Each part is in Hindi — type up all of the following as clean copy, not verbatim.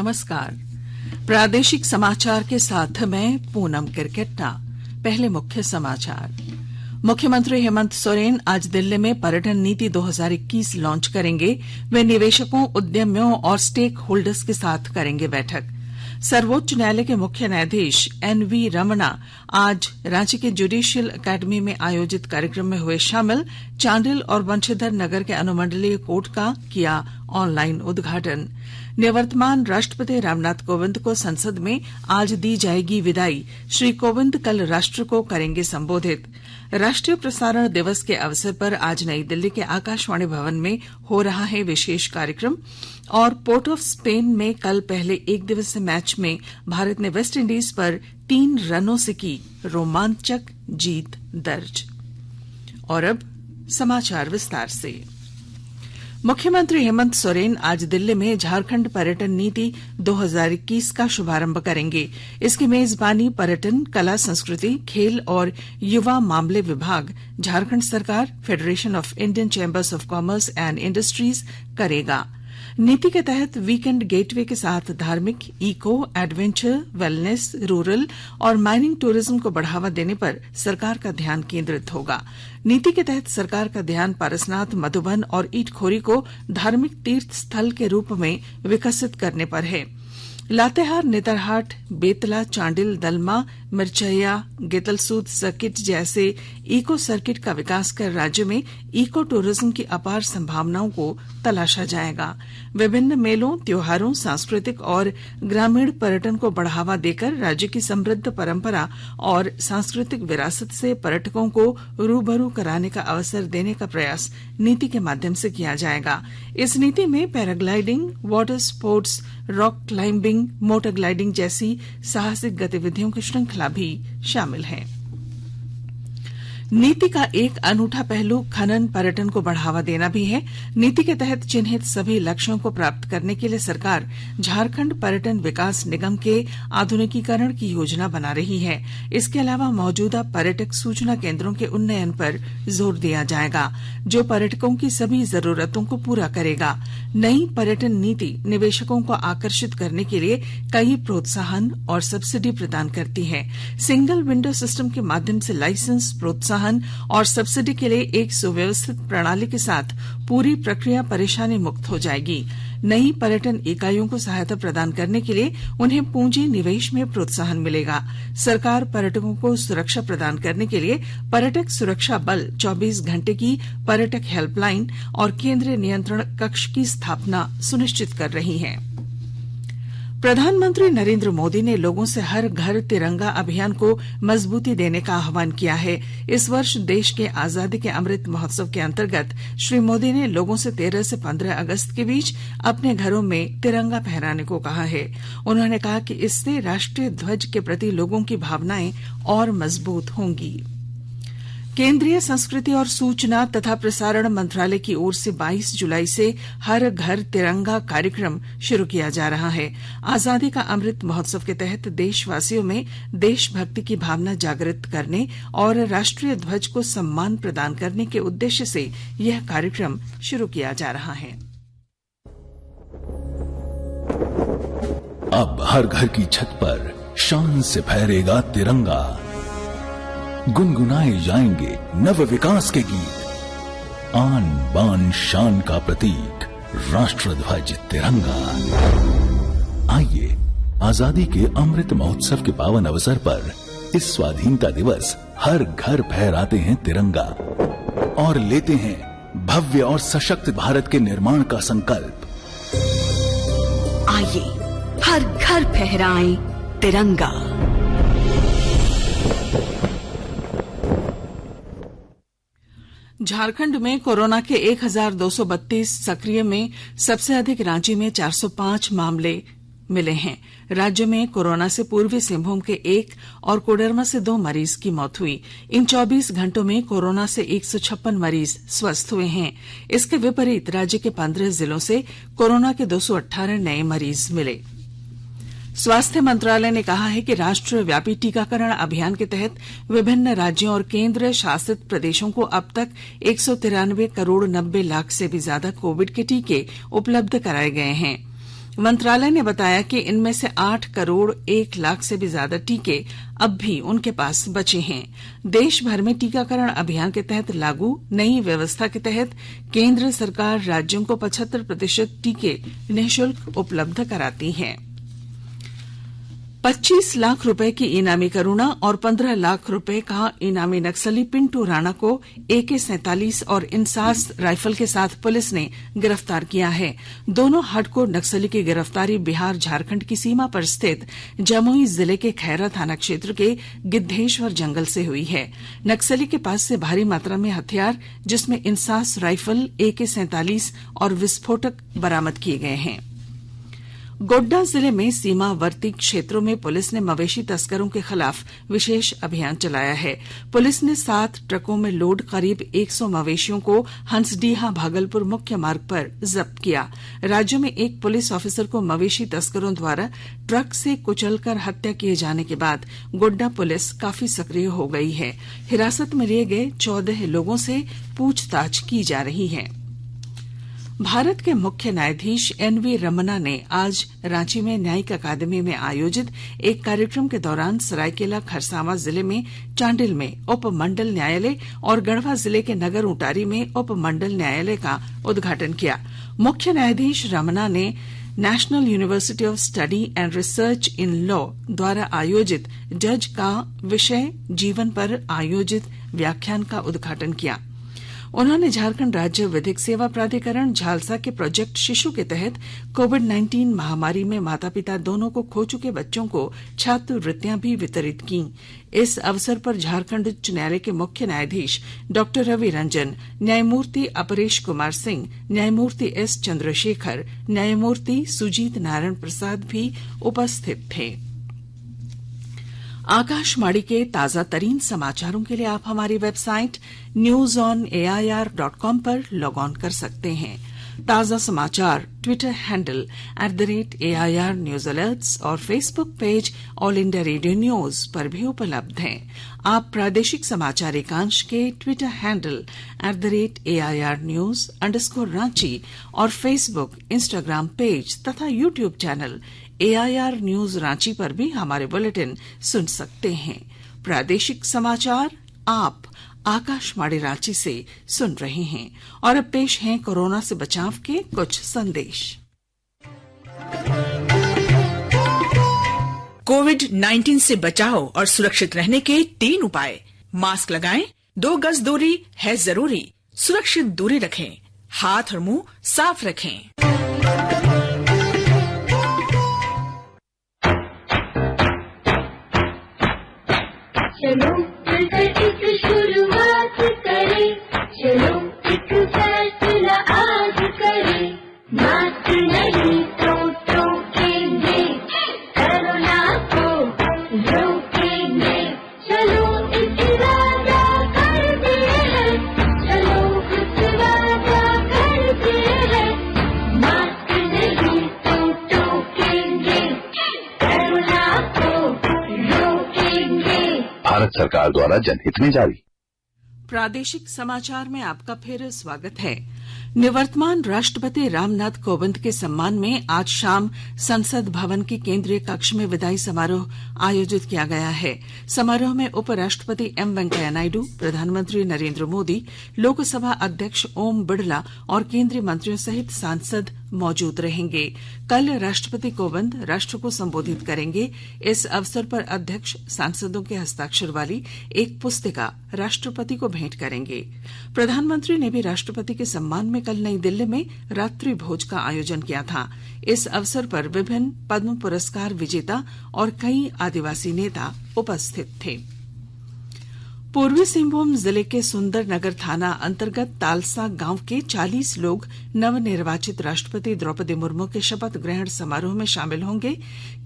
नमस्कार। प्रादेशिक समाचार के साथ मैं पूनम किरकेट्टा। पहले मुख्य समाचार। मुख्यमंत्री हेमंत सोरेन आज दिल्ली में पर्यटन नीति 2021 लॉन्च करेंगे। वे निवेशकों, उद्यमियों और स्टेक होल्डर्स के साथ करेंगे बैठक। सर्वोच्च न्यायालय के मुख्य न्यायाधीश एनवी रमणा आज रांची के जुडिशियल अकेडमी में आयोजित कार्यक्रम में हुए शामिल। चांडिल और वंशीधर नगर के अनुमंडलीय कोर्ट का किया ऑनलाइन उद्घाटन। निवर्तमान राष्ट्रपति रामनाथ कोविंद को संसद में आज दी जाएगी विदाई। श्री कोविंद कल राष्ट्र को करेंगे संबोधित। राष्ट्रीय प्रसारण दिवस के अवसर पर आज नई दिल्ली के आकाशवाणी भवन में हो रहा है विशेष कार्यक्रम। और पोर्ट ऑफ स्पेन में कल पहले एक दिवसीय मैच में भारत ने वेस्टइंडीज पर 3 रनों से की रोमांचक जीत दर्ज। और अब समाचार विस्तार से। मुख्यमंत्री हेमंत सोरेन आज दिल्ली में झारखंड पर्यटन नीति 2021 का शुभारंभ करेंगे। इसकी मेजबानी पर्यटन, कला संस्कृति, खेल और युवा मामले विभाग, झारखंड सरकार, federation of Indian chambers of commerce and industries करेगा। नीति के तहत वीकेंड गेटवे के साथ धार्मिक, इको, एडवेंचर, वेलनेस, रूरल और माइनिंग टूरिज्म को बढ़ावा देने पर सरकार का ध्यान केंद्रित होगा। नीति के तहत सरकार का ध्यान पारसनाथ, मधुबन और ईटखोरी को धार्मिक तीर्थ स्थल के रूप में विकसित करने पर है। लातेहार, नेतरहाट, बेतला, चांडिल, दलमा, मिर्चैया, गेतलसूद सर्किट जैसे इको सर्किट का विकास कर राज्य में इको टूरिज्म की अपार संभावनाओं को तलाशा जाएगा। विभिन्न मेलों, त्योहारों, सांस्कृतिक और ग्रामीण पर्यटन को बढ़ावा देकर राज्य की समृद्ध परंपरा और सांस्कृतिक विरासत से पर्यटकों को रूबरू कराने का अवसर देने का प्रयास नीति के माध्यम से किया जाएगा। इस नीति में paragliding, water sports, rock climbing, motor gliding जैसी साहसिक गतिविधियों की श्रृंखला भी शामिल है। नीति का एक अनूठा पहलू खनन पर्यटन को बढ़ावा देना भी है। नीति के तहत चिन्हित सभी लक्ष्यों को प्राप्त करने के लिए सरकार झारखंड पर्यटन विकास निगम के आधुनिकीकरण की योजना बना रही है। इसके अलावा मौजूदा पर्यटक सूचना केंद्रों के उन्नयन पर जोर दिया जाएगा, जो पर्यटकों की सभी जरूरतों को पूरा करेगा। नई पर्यटन नीति निवेशकों को आकर्षित करने के लिए कई प्रोत्साहन और सब्सिडी प्रदान करती है। सिंगल विंडो सिस्टम के माध्यम से लाइसेंस, प्रोत्साहन और सब्सिडी के लिए एक सुव्यवस्थित प्रणाली के साथ पूरी प्रक्रिया परेशानी मुक्त हो जाएगी। नई पर्यटन इकाइयों को सहायता प्रदान करने के लिए उन्हें पूंजी निवेश में प्रोत्साहन मिलेगा। सरकार पर्यटकों को सुरक्षा प्रदान करने के लिए पर्यटक सुरक्षा बल, 24 घंटे की पर्यटक हेल्पलाइन और केंद्रीय नियंत्रण कक्ष की स्थापना सुनिश्चित कर रही है। प्रधानमंत्री नरेंद्र मोदी ने लोगों से हर घर तिरंगा अभियान को मजबूती देने का आह्वान किया है। इस वर्ष देश के आजादी के अमृत महोत्सव के अंतर्गत श्री मोदी ने लोगों से 13 से 15 अगस्त के बीच अपने घरों में तिरंगा फहराने को कहा है। उन्होंने कहा कि इससे राष्ट्रीय ध्वज के प्रति लोगों की भावनाएं और मजबूत होंगी। केंद्रीय संस्कृति और सूचना तथा प्रसारण मंत्रालय की ओर से 22 जुलाई से हर घर तिरंगा कार्यक्रम शुरू किया जा रहा है। आजादी का अमृत महोत्सव के तहत देशवासियों में देशभक्ति की भावना जागृत करने और राष्ट्रीय ध्वज को सम्मान प्रदान करने के उद्देश्य से यह कार्यक्रम शुरू किया जा रहा है। अब हर घर की छत पर शान से फहरेगा तिरंगा। गुनगुनाए जाएंगे नव विकास के गीत। आन बान शान का प्रतीक राष्ट्र ध्वज तिरंगा। आइए आजादी के अमृत महोत्सव के पावन अवसर पर इस स्वाधीनता दिवस हर घर फहराते हैं तिरंगा और लेते हैं भव्य और सशक्त भारत के निर्माण का संकल्प। आइए हर घर फहराएं तिरंगा। झारखंड में कोरोना के 1232 सक्रिय में सबसे अधिक रांची में 405 मामले मिले हैं। राज्य में कोरोना से पूर्वी सिंहभूम के 1 और कोडरमा से 2 मरीज की मौत हुई। इन 24 घंटों में कोरोना से 156 मरीज स्वस्थ हुए हैं। इसके विपरीत राज्य के 15 जिलों से कोरोना के 218 नए मरीज मिले। स्वास्थ्य मंत्रालय ने कहा है कि राष्ट्रव्यापी टीकाकरण अभियान के तहत विभिन्न राज्यों और केंद्र शासित प्रदेशों को अब तक 193 करोड़ 90 लाख से भी ज्यादा कोविड के टीके उपलब्ध कराए गए हैं। मंत्रालय ने बताया कि इनमें से 8 करोड़ 1 लाख से भी ज्यादा टीके अब भी उनके पास बचे हैं। देश भर में टीकाकरण अभियान के तहत लागू नई व्यवस्था के तहत केंद्र सरकार राज्यों को 75% टीके निःशुल्क उपलब्ध कराती है। 25 लाख रुपए की इनामी करुणा और 15 लाख रुपए का इनामी नक्सली पिंटू राणा को AK-47 और इंसास राइफल के साथ पुलिस ने गिरफ्तार किया है। दोनों हार्डकोर नक्सली की गिरफ्तारी बिहार झारखंड की सीमा पर स्थित जमुई जिले के खैरा थाना क्षेत्र के गिद्धेश्वर जंगल से हुई है। नक्सली के पास से भारी मात्रा में हथियार जिसमें इंसास राइफल, AK-47 और विस्फोटक बरामद किए गए हैं। गोड्डा जिले में सीमावर्ती क्षेत्रों में पुलिस ने मवेशी तस्करों के खिलाफ विशेष अभियान चलाया है। पुलिस ने 7 ट्रकों में लोड करीब 100 मवेशियों को हंसडीहा भागलपुर मुख्य मार्ग पर जब्त किया। राज्य में एक पुलिस ऑफिसर को मवेशी तस्करों द्वारा ट्रक से कुचलकर हत्या किए जाने के बाद गोड्डा पुलिस काफी सक्रिय हो गई है। हिरासत में लिए गए 14 लोगों से पूछताछ की जा रही है। भारत के मुख्य न्यायाधीश NV रमन्ना ने आज रांची में न्यायिक अकादमी में आयोजित एक कार्यक्रम के दौरान सरायकेला खरसावां जिले में चांडिल में उप मंडल न्यायालय और गढ़वा जिले के नगर उंटारी में उप मंडल न्यायालय का उद्घाटन किया। मुख्य न्यायाधीश रमन्ना ने national university of study and research in law द्वारा आयोजित जज का विषय जीवन पर आयोजित व्याख्यान का उद्घाटन किया। उन्होंने झारखंड राज्य विधिक सेवा प्राधिकरण झालसा के प्रोजेक्ट शिशु के तहत कोविड-19 महामारी में माता पिता दोनों को खो चुके बच्चों को छात्रवृत्तियां भी वितरित की। इस अवसर पर झारखंड उच्च न्यायालय के मुख्य न्यायाधीश डॉ रवि रंजन, न्यायमूर्ति अपरेश कुमार सिंह, न्यायमूर्ति S चंद्रशेखर, न्यायमूर्ति सुजीत नारायण प्रसाद भी उपस्थित थे। आकाशवाणी के ताजा तरीन समाचारों के लिए आप हमारी वेबसाइट newsonair.com पर लॉग ऑन कर सकते हैं। ताजा समाचार Twitter handle @AIR News Alerts और Facebook page all India radio news पर भी उपलब्ध हैं। आप प्रादेशिक समाचार एकांश के ट्विटर हैंडल @AIR News _ और फेसबुक, इंस्टाग्राम पेज तथा YouTube channel AIR news Ranchi पर भी हमारे बुलेटिन सुन सकते हैं। प्रादेशिक समाचार आप आकाशवाणी रांची से सुन रहे हैं और अब पेश हैं कोरोना से बचाव के कुछ संदेश। कोविड-19 से बचाव और सुरक्षित रहने के 3 उपाय। मास्क लगाएं, 2 गज दूरी है जरूरी, सुरक्षित दूरी रखें, हाथ और मुंह साफ रखें। चलो मिलकर एक शुरुआत करें, चलो एक फैसला आज करें, मास्क नहीं तो टोकेंगे, कोरोना को रोकेंगे, चलो एक वादा करते हैं, चलो एक वादा करते हैं, मास्क नहीं तो टोकेंगे, कोरोना को रोकेंगे। भारत सरकार द्वारा जनहित में जारी। प्रादेशिक समाचार में आपका फिर स्वागत है। निवर्तमान राष्ट्रपति रामनाथ कोविंद के सम्मान में आज शाम संसद भवन के केंद्रीय कक्ष में विदाई समारोह आयोजित किया गया है। समारोह में उपराष्ट्रपति M वेंकैया नायडू, प्रधानमंत्री नरेंद्र मोदी, लोकसभा अध्यक्ष ओम बिड़ला और केंद्रीय मंत्रियों सहित सांसद मौजूद रहेंगे। कल राष्ट्रपति कोविंद राष्ट्र को संबोधित करेंगे। इस अवसर पर अध्यक्ष सांसदों के हस्ताक्षर वाली एक पुस्तिका राष्ट्रपति को भेंट करेंगे। प्रधानमंत्री ने भी राष्ट्रपति के सम्मान में कल नई दिल्ली में रात्रि भोज का आयोजन किया था। इस अवसर पर विभिन्न पद्म पुरस्कार विजेता और कई आदिवासी नेता उपस्थित थे। पूर्वी सिंहभूम जिले के सुंदरनगर थाना अंतर्गत तालसा गांव के 40 लोग नवनिर्वाचित राष्ट्रपति द्रौपदी मुर्मू के शपथ ग्रहण समारोह में शामिल होंगे।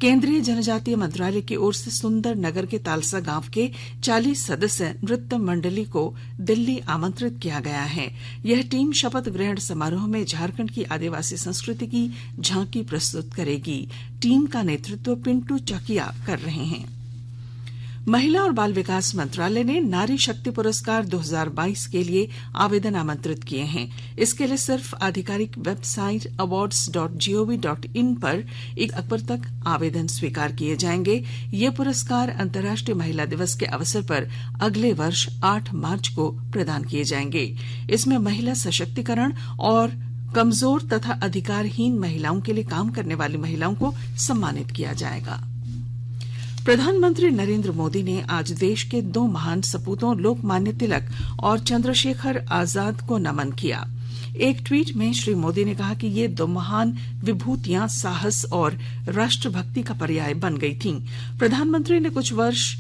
केंद्रीय जनजातीय मंत्रालय की ओर से सुंदरनगर के तालसा गांव के 40 सदस्य नृत्य मंडली को दिल्ली आमंत्रित किया गया है। यह टीम शपथ ग्रहण समारोह में झारखंड की आदिवासी संस्कृति की झांकी प्रस्तुत करेगी। टीम का नेतृत्व पिंटू चकिया कर रहे हैं। महिला और बाल विकास मंत्रालय ने नारी शक्ति पुरस्कार 2022 के लिए आवेदन आमंत्रित किए हैं। इसके लिए सिर्फ आधिकारिक वेबसाइट awards.gov.in पर 1 अक्टूबर तक आवेदन स्वीकार किए जाएंगे। ये पुरस्कार अंतर्राष्ट्रीय महिला दिवस के अवसर पर अगले वर्ष 8 मार्च को प्रदान किए जाएंगे। इसमें महिला सशक्तिकरण और कमजोर तथा अधिकारहीन महिलाओं के लिए काम करने वाली महिलाओं को सम्मानित किया जाएगा। प्रधानमंत्री नरेंद्र मोदी ने आज देश के 2 महान सपूतों लोकमान्य तिलक और चंद्रशेखर आजाद को नमन किया। एक ट्वीट में श्री मोदी ने कहा कि ये 2 महान विभूतियां साहस और राष्ट्रभक्ति का पर्याय बन गई थीं। प्रधानमंत्री ने कुछ वर्ष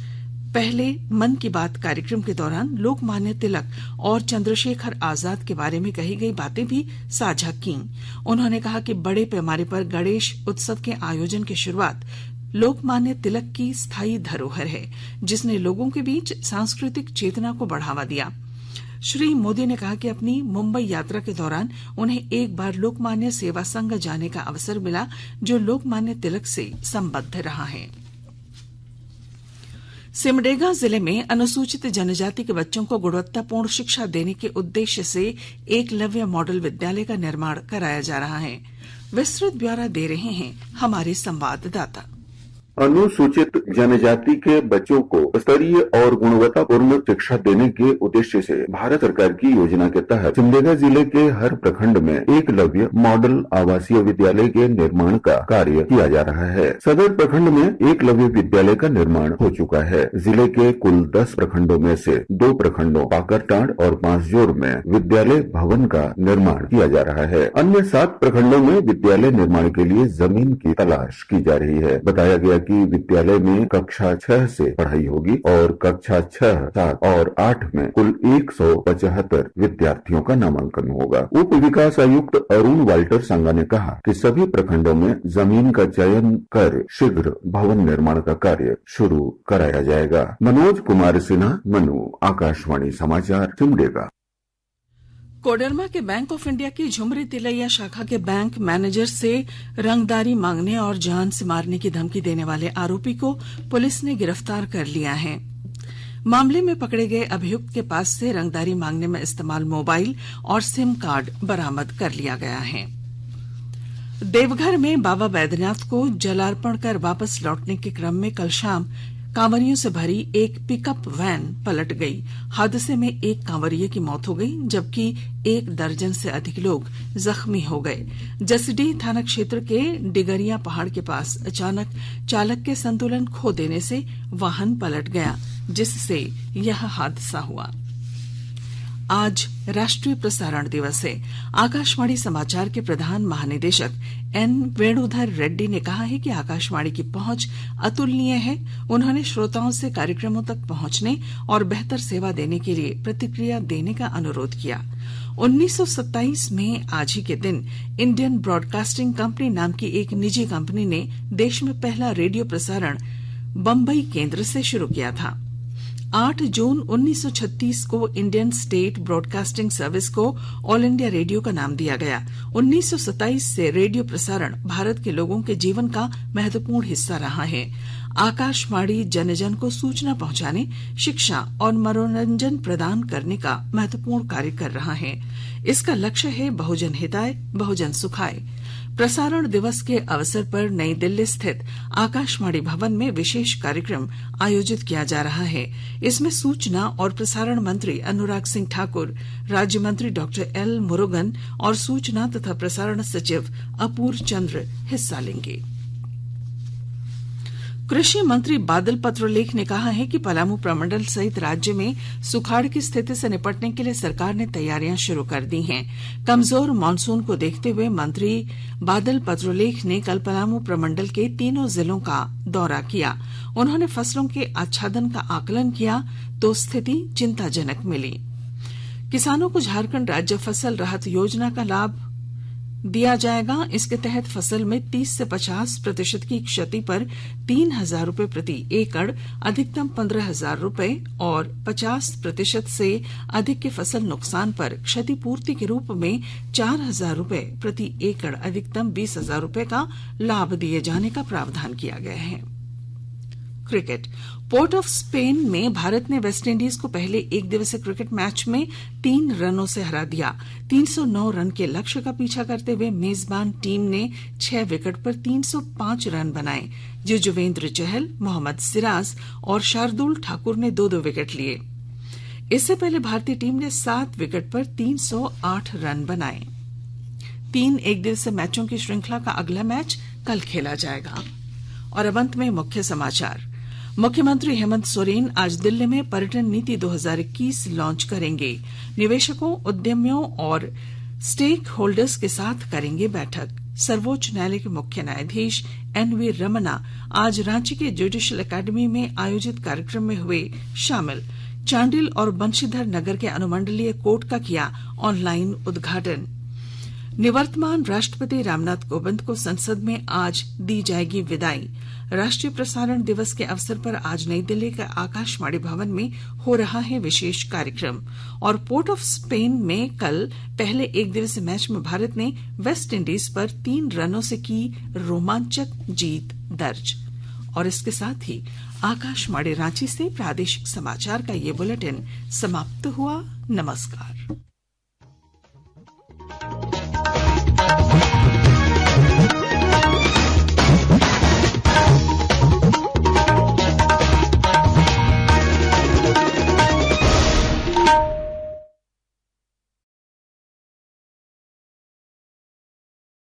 पहले मन की बात कार्यक्रम के दौरान लोकमान्य तिलक और चंद्रशेखर आजाद के बारे में कही गई बातें भी साझा की। उन्होंने कहा कि बड़े पैमाने पर गणेश उत्सव के आयोजन की शुरुआत लोकमान्य तिलक की स्थायी धरोहर है, जिसने लोगों के बीच सांस्कृतिक चेतना को बढ़ावा दिया। श्री मोदी ने कहा कि अपनी मुंबई यात्रा के दौरान उन्हें एक बार लोकमान्य सेवा संघ जाने का अवसर मिला, जो लोकमान्य तिलक से संबद्ध रहा है। सिमडेगा जिले में अनुसूचित जनजाति के बच्चों को गुणवत्तापूर्ण शिक्षा देने के उद्देश्य से एकलव्य मॉडल विद्यालय का निर्माण कराया जा रहा है। विस्तृत ब्यौरा दे रहे हैं हमारे संवाददाता। अनुसूचित जनजाति के बच्चों को स्तरीय और गुणवत्तापूर्ण शिक्षा देने के उद्देश्य से भारत सरकार की योजना के तहत सिमडेगा जिले के हर प्रखंड में एकलव्य मॉडल आवासीय विद्यालय के निर्माण का कार्य किया जा रहा है। सदर प्रखंड में एकलव्य विद्यालय का निर्माण हो चुका है। जिले के कुल 10 प्रखंडों में से 2 प्रखंडों पाकरटांड और पांचजोर में विद्यालय भवन का निर्माण किया जा रहा है। अन्य 7 प्रखंडों में विद्यालय निर्माण के लिए जमीन की तलाश की जा रही है। बताया गया कि विद्यालय में कक्षा 6 से पढ़ाई होगी और कक्षा 6, 7 और 8 में कुल 175 विद्यार्थियों का नामांकन होगा। उप विकास आयुक्त अरुण वाल्टर सांगा ने कहा कि सभी प्रखंडों में जमीन का चयन कर शीघ्र भवन निर्माण का कार्य शुरू कराया जाएगा। मनोज कुमार सिन्हा, मनु, आकाशवाणी समाचार, सिमडेगा। कोडरमा के बैंक ऑफ इंडिया की झुमरी तिलैया शाखा के बैंक मैनेजर से रंगदारी मांगने और जान से मारने की धमकी देने वाले आरोपी को पुलिस ने गिरफ्तार कर लिया है। मामले में पकड़े गए अभियुक्त के पास से रंगदारी मांगने में इस्तेमाल मोबाइल और सिम कार्ड बरामद कर लिया गया है। देवघर में बाबा बैद्यनाथ को जलार्पण कर वापस लौटने के क्रम में कल शाम कांवरियों से भरी एक पिकअप वैन पलट गई। हादसे में एक कांवरिये की मौत हो गई, जबकि 1 दर्जन से अधिक लोग जख्मी हो गए। जसीडीह थाना क्षेत्र के डिगरिया पहाड़ के पास अचानक चालक के संतुलन खो देने से वाहन पलट गया, जिससे यह हादसा हुआ। आज राष्ट्रीय प्रसारण दिवस है। आकाशवाणी समाचार के प्रधान महानिदेशक एन वेणुधर रेड्डी ने कहा है कि आकाशवाणी की पहुंच अतुलनीय है। उन्होंने श्रोताओं से कार्यक्रमों तक पहुंचने और बेहतर सेवा देने के लिए प्रतिक्रिया देने का अनुरोध किया। 1927 में आज ही के दिन इंडियन ब्रॉडकास्टिंग कंपनी नाम की एक निजी कंपनी ने देश में पहला रेडियो प्रसारण बम्बई केंद्र से शुरू किया था। 8 जून 1936 को इंडियन स्टेट ब्रॉडकास्टिंग सर्विस को ऑल इंडिया रेडियो का नाम दिया गया। 1927 से रेडियो प्रसारण भारत के लोगों के जीवन का महत्वपूर्ण हिस्सा रहा है। आकाशवाणी जन जन को सूचना पहुंचाने, शिक्षा और मनोरंजन प्रदान करने का महत्वपूर्ण कार्य कर रहा है। इसका लक्ष्य है बहुजन हिताय, बहुजन सुखाय। प्रसारण दिवस के अवसर पर नई दिल्ली स्थित आकाशवाणी भवन में विशेष कार्यक्रम आयोजित किया जा रहा है। इसमें सूचना और प्रसारण मंत्री अनुराग सिंह ठाकुर, राज्य मंत्री डॉक्टर एल मुरुगन और सूचना तथा प्रसारण सचिव अपूर्व चंद्र हिस्सा लेंगे। कृषि मंत्री बादल पत्रलेख ने कहा है कि पलामू प्रमंडल सहित राज्य में सुखाड़ की स्थिति से निपटने के लिए सरकार ने तैयारियां शुरू कर दी हैं। कमजोर मानसून को देखते हुए मंत्री बादल पत्रलेख ने कल पलामू प्रमंडल के 3 जिलों का दौरा किया। उन्होंने फसलों के आच्छादन का आकलन किया तो स्थिति चिंताजनक मिली। किसानों को झारखंड राज्य फसल राहत योजना का लाभ दिया जाएगा। इसके तहत फसल में 30 से 50% की क्षति पर 3,000 रूपये प्रति एकड़, अधिकतम 15,000 रूपये और 50% से अधिक के फसल नुकसान पर क्षतिपूर्ति के रूप में 4,000 रूपये प्रति एकड़, अधिकतम 20,000 रूपये का लाभ दिए जाने का प्रावधान किया गया है। क्रिकेट। पोर्ट ऑफ स्पेन में भारत ने वेस्टइंडीज को पहले एक दिवसीय क्रिकेट मैच में 3 रनों से हरा दिया। 309 रन के लक्ष्य का पीछा करते हुए मेजबान टीम ने 6 विकेट पर 305 रन बनाए। युजवेंद्र चहल, मोहम्मद सिराज और शार्दुल ठाकुर ने 2-2 विकेट लिए। इससे पहले भारतीय टीम ने 7 विकेट पर 308 रन बनाए। 3 एकदिवसीय मैचों की श्रृंखला का अगला मैच कल खेला जाएगा। और अब अंत में मुख्य समाचार। मुख्यमंत्री हेमंत सोरेन आज दिल्ली में पर्यटन नीति 2021 लॉन्च करेंगे। निवेशकों, उद्यमियों और स्टेक होल्डर्स के साथ करेंगे बैठक। सर्वोच्च न्यायालय के मुख्य न्यायाधीश एनवी रमना आज रांची के जुडिशियल एकेडमी में आयोजित कार्यक्रम में हुए शामिल। चांडिल और बंशीधर नगर के अनुमंडलीय कोर्ट का किया ऑनलाइन उद्घाटन। निवर्तमान राष्ट्रपति रामनाथ कोविंद को संसद में आज दी जाएगी विदाई। राष्ट्रीय प्रसारण दिवस के अवसर पर आज नई दिल्ली के आकाशवाणी भवन में हो रहा है विशेष कार्यक्रम। और पोर्ट ऑफ स्पेन में कल पहले एक दिवसीय मैच में भारत ने वेस्टइंडीज पर 3 रनों से की रोमांचक जीत दर्ज। और इसके साथ ही आकाशवाणी रांची से प्रादेशिक समाचार का ये बुलेटिन समाप्त हुआ। नमस्कार।